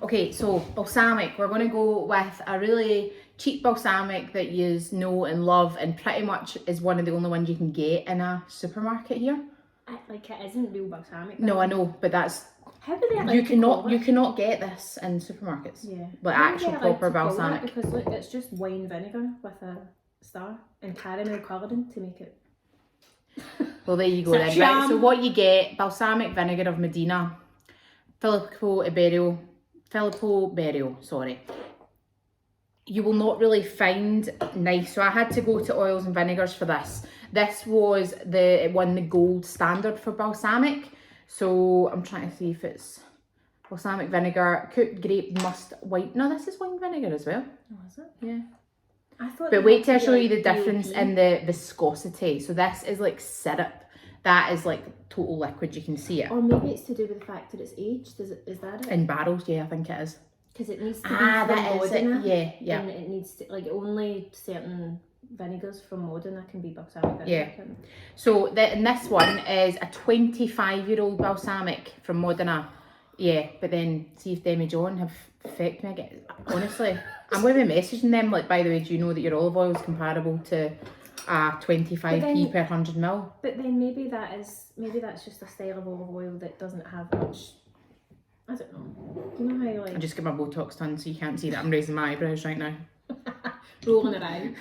Okay, so balsamic. We're going to go with a really cheap balsamic that you know and love, and pretty much is one of the only ones you can get in a supermarket here. Like, it isn't real balsamic. No, I know, but that's... How do they you cannot get this in supermarkets. Yeah. Like actual proper balsamic. Because look, it's just wine vinegar with a star and caramel colouring to make it. Well, there you go then. Right, so what you get: balsamic vinegar of Modena, Filippo Berio, sorry. You will not really find nice. So I had to go to Oils and Vinegars for this. This was it won the gold standard for balsamic. So I'm trying to see if it's balsamic vinegar, cooked grape must white. No, this is wine vinegar as well. Oh, is it? Yeah. I thought. But wait till I show you the difference in the viscosity. So this is like syrup. That is like total liquid. You can see it. Or maybe it's to do with the fact that it's aged. Is that it? In barrels, yeah, I think it is. Because it needs to be that is Modena. it. Yeah, yeah. And it needs to, like, only certain vinegars from Modena can be balsamic vinegar. Yeah. So and this one is a 25-year-old balsamic from Modena. Yeah, but then see if Demi Joh have faked me again. Honestly, I'm going to be messaging them like, by the way, do you know that your olive oil is comparable to 25p per 100 ml? But then maybe that's just a style of olive oil that doesn't have much. I don't know. You know how, like... I just get my Botox done so you can't see that I'm raising my eyebrows right now. Rolling around.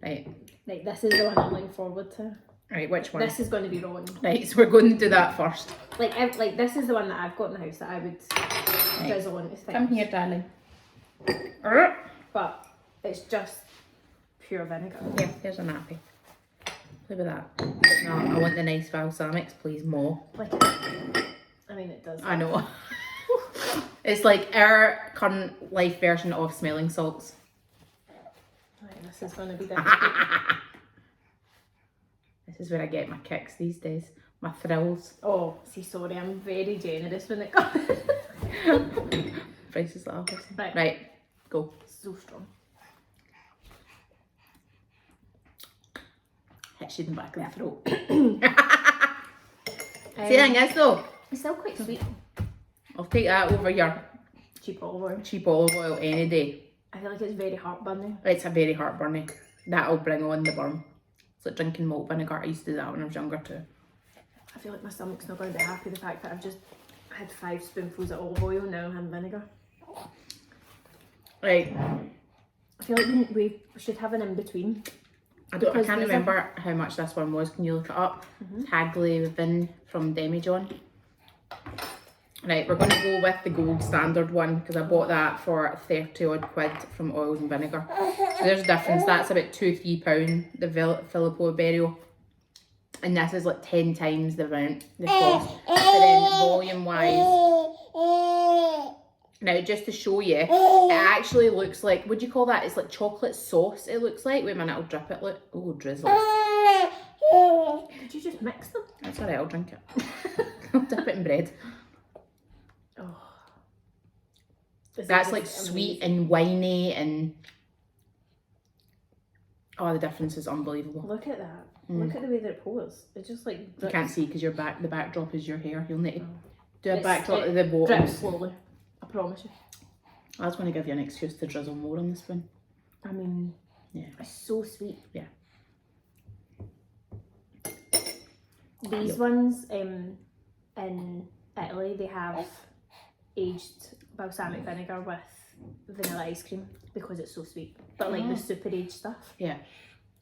Right. Like, this is the one I'm looking forward to. Right, which one? This is going to be wrong. Right, so we're going to do that first. Like this is the one that I've got in the house that I would drizzle on to things. Come here, darling. But it's just pure vinegar. Yeah, here's a nappy. Play with that. No, I want the nice balsamics, please, more. Like, I mean, it does. I know. It's like our current life version of smelling salts. Right, this is going to be difficult. This is where I get my kicks these days. My thrills. Oh, see, sorry, I'm very generous when it comes. Prices that obviously. Right, go. So strong. Hits you in the back of the throat. See, the thing is though, it's still quite sweet. I'll take that over your Cheap olive oil. cheap olive oil any day. I feel like it's very heartburning. It's a very heartburning. That'll bring on the burn. It's like drinking malt vinegar. I used to do that when I was younger too. I feel like my stomach's not going to be happy with the fact that I've just had 5 spoonfuls of olive oil and now I'm having vinegar. Right. I feel like we should have an in-between. I can't remember how much this one was. Can you look it up? Tagliavini from Demi Joh. Right, we're going to go with the gold standard one because I bought that for 30 odd quid from Oils and Vinegar. So there's a difference. That's about £2-3, the Filippo Berio. And this is like 10 times the amount, the cost. But then volume wise. Now, just to show you, it actually looks like, what do you call that? It's like chocolate sauce, it looks like. Wait a minute, I'll drip it. Look. Oh, drizzle. Did you just mix them? That's alright, I'll drink it. I'll dip it in bread. Oh. That's like sweet and winey and... Oh, the difference is unbelievable. Look at that. Look at the way that it pours. It's just like... You can't see because the backdrop is your hair. You'll need to do a backdrop of the bottom. Drips slowly. I promise you. I was going to give you an excuse to drizzle more on the spoon. I mean, yeah, it's so sweet. Yeah. These ones in Italy, they have aged balsamic vinegar with vanilla ice cream because it's so sweet. But like the super aged stuff. Yeah.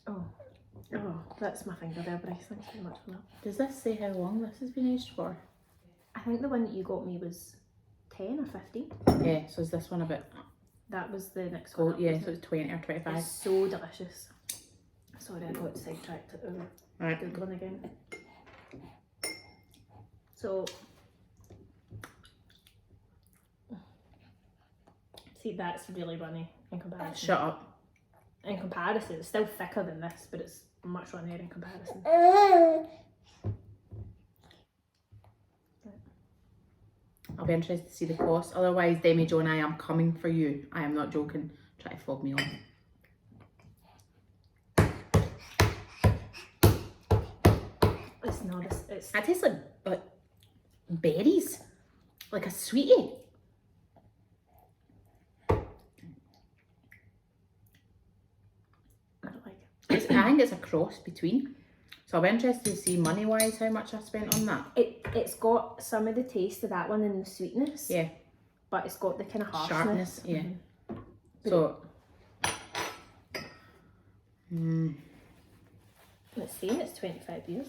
Oh, that's my finger there, Bryce. Thanks very much for that. Does this say how long this has been aged for? I think the one that you got me was 10 or 15. Yeah, so is this one a bit... That was the next one. Yeah, so it's 20 or 25. It's so delicious. Sorry, I got sidetracked at Right. Googling again. So, see, that's really runny in comparison. Shut up. In comparison, it's still thicker than this, but it's much runnier in comparison. I'll be interested to see the cost. Otherwise, Demi Joh and I am coming for you. I am not joking. Try to flog me on. It's not. It's. That tastes like berries, like a sweetie. I think it's a cross between. So I'm interested to see money-wise how much I spent on that. It's got some of the taste of that one and the sweetness. Yeah. But it's got the kind of harshness. Sharpness, yeah. So... Let's see, it's 25 years.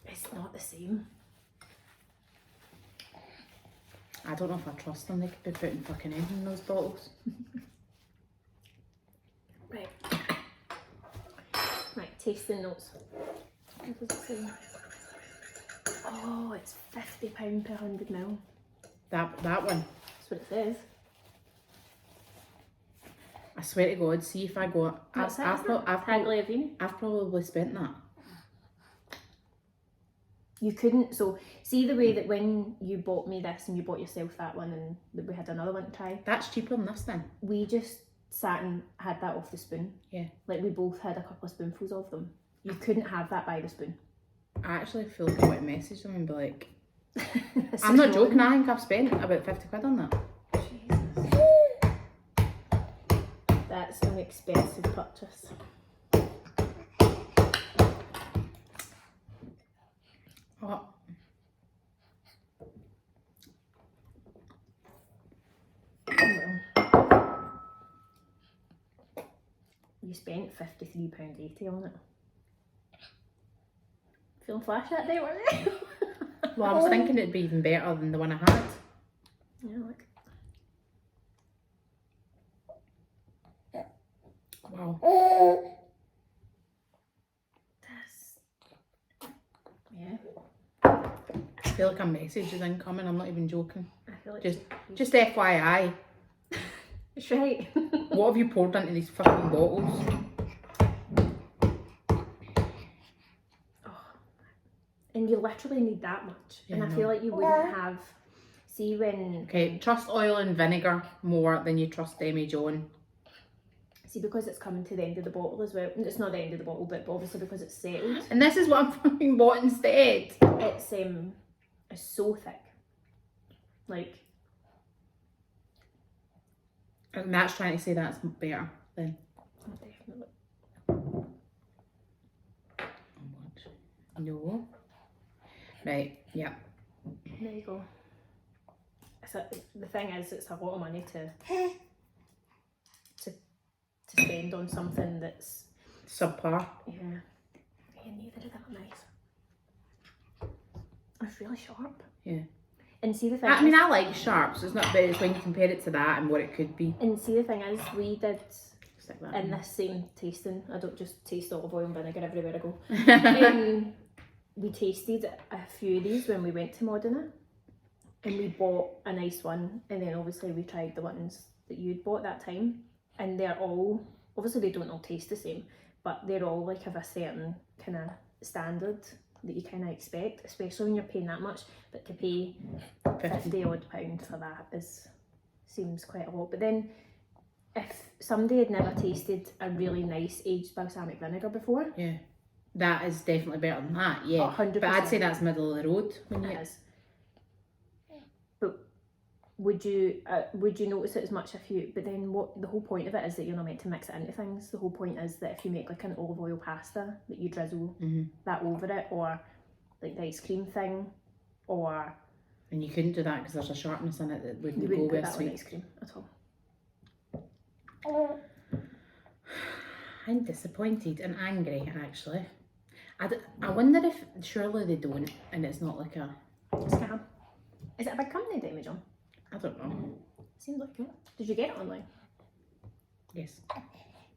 It's not the same. I don't know if I trust them. They could be putting fucking anything in those bottles. Right. Right, tasting notes. What does it say? Oh, it's £50 per 100ml. That one. That's what it says. I swear to God, see if I go... Tagliavini. I've probably spent that. You couldn't, so see the way that when you bought me this and you bought yourself that one and that we had another one to try. That's cheaper than this then. We just sat and had that off the spoon. Yeah. Like we both had a couple of spoonfuls of them. You couldn't have that by the spoon. I actually feel like I want to message them and be like... I'm not joking, I think I've spent about 50 quid on that. Jesus. That's an expensive purchase. Oh. You spent £53.80 on it. Feeling flash that day, weren't you? Well, I was thinking it'd be even better than the one I had. Yeah, look. Wow. Yeah. I feel like a message is incoming, I'm not even joking. I feel like Just FYI. It's right. What have you poured into these fucking bottles? Oh. And you literally need that much. Yeah, and I feel like you wouldn't have... See when... Okay, trust oil and vinegar more than you trust Demi Joh. See, because it's coming to the end of the bottle as well. It's not the end of the bottle, but obviously because it's settled. And this is what I'm fucking bought instead. It's so thick. Like... And that's trying to say that's better then. Oh, definitely. No. Right, yeah. There you go. The thing is, it's a lot of money to spend on something that's... Subpar. Yeah. Yeah, neither of them are nice. It's really sharp. Yeah. And see the thing I mean, I like sharps. It's not, but it's when you compare it to that and what it could be. And see the thing is, we did Stick that in in. this same tasting. I don't just taste olive oil and vinegar everywhere I go. We tasted a few of these when we went to Modena, and we bought a nice one, and then obviously we tried the ones that you'd bought that time, and they're all, obviously they don't all taste the same, but they're all like of a certain kind of standard that you kind of expect, especially when you're paying that much. But to pay 50 odd pound for that seems quite a lot. But then if somebody had never tasted a really nice aged balsamic vinegar before, yeah, that is definitely better than that. Yeah, 100%. But I'd say that's middle of the road when you... It is. But would you notice it as much if you? But then what? The whole point of it is that you're not meant to mix it into things. The whole point is that if you make like an olive oil pasta, that you drizzle that over it, or like the ice cream thing, or... And you couldn't do that because there's a sharpness in it that wouldn't You go wouldn't put with that on sweet. ice cream at all. I'm disappointed and angry, actually. I wonder if surely they don't, and it's not like a Scam. Is it a big company, Demi Joh? I don't know. Seems like it. Did you get it online? Yes.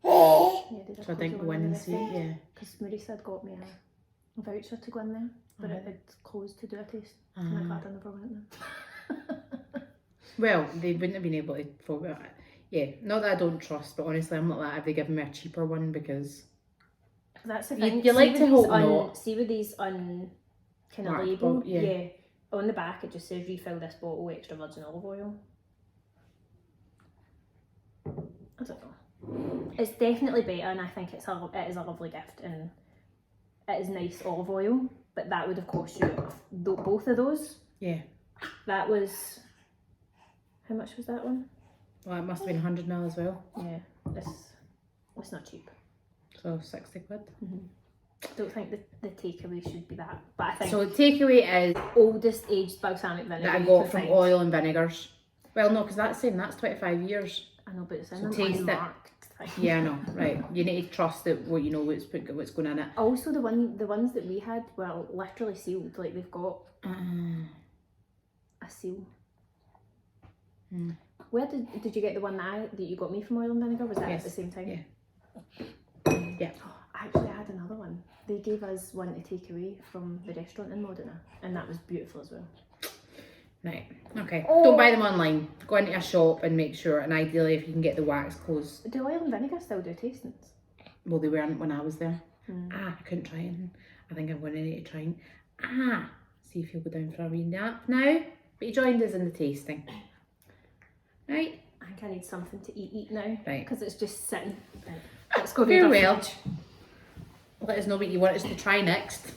Yeah, did So I think go in and see. Yeah. Because Marisa had got me a voucher to go in there, but it had closed to do a taste. And I'm glad I never went there. Well, they wouldn't have been able to forward it. Yeah, not that I don't trust, but honestly, I'm not like, have they given me a cheaper one because... That's the thing. You like to hope not. See with these kind of Marked label, bottle, yeah. On the back it just says refill this bottle extra virgin olive oil. I don't know. It's definitely better, and I think it is a lovely gift, and it is nice olive oil. But that would have cost you both of those. Yeah. That was... How much was that one? Well, it must have been 100 ml as well. Yeah, it's not cheap. So 60 quid. I don't think the takeaway should be that, but I think So the takeaway is oldest aged balsamic vinegar that I you got can from find. Oil and Vinegars. Well, no, because that's saying that's 25 years. I know, but it's in So an taste it. unmarked thing. Yeah, I know, right. You need to trust that what you know what's going in it. Also, the ones that we had were literally sealed. Like they've got a seal. Where did you get the one that you got me from Oil and Vinegar? Was that at the same time? Yeah. Yeah. Actually, I had another one. They gave us one to take away from the restaurant in Modena, and that was beautiful as well. Right. Okay. Don't buy them online. Go into a shop and make sure. And ideally, if you can get the wax closed. Do Oil and Vinegar still do tastings? Well, they weren't when I was there. I couldn't try anything. I think I'm going to need to try and see if he'll go down for a wee nap now. But he joined us in the tasting. Right. I think I need something to eat now. Right. Because it's just sitting. Let's go. Farewell. Let us know what you want us to try next.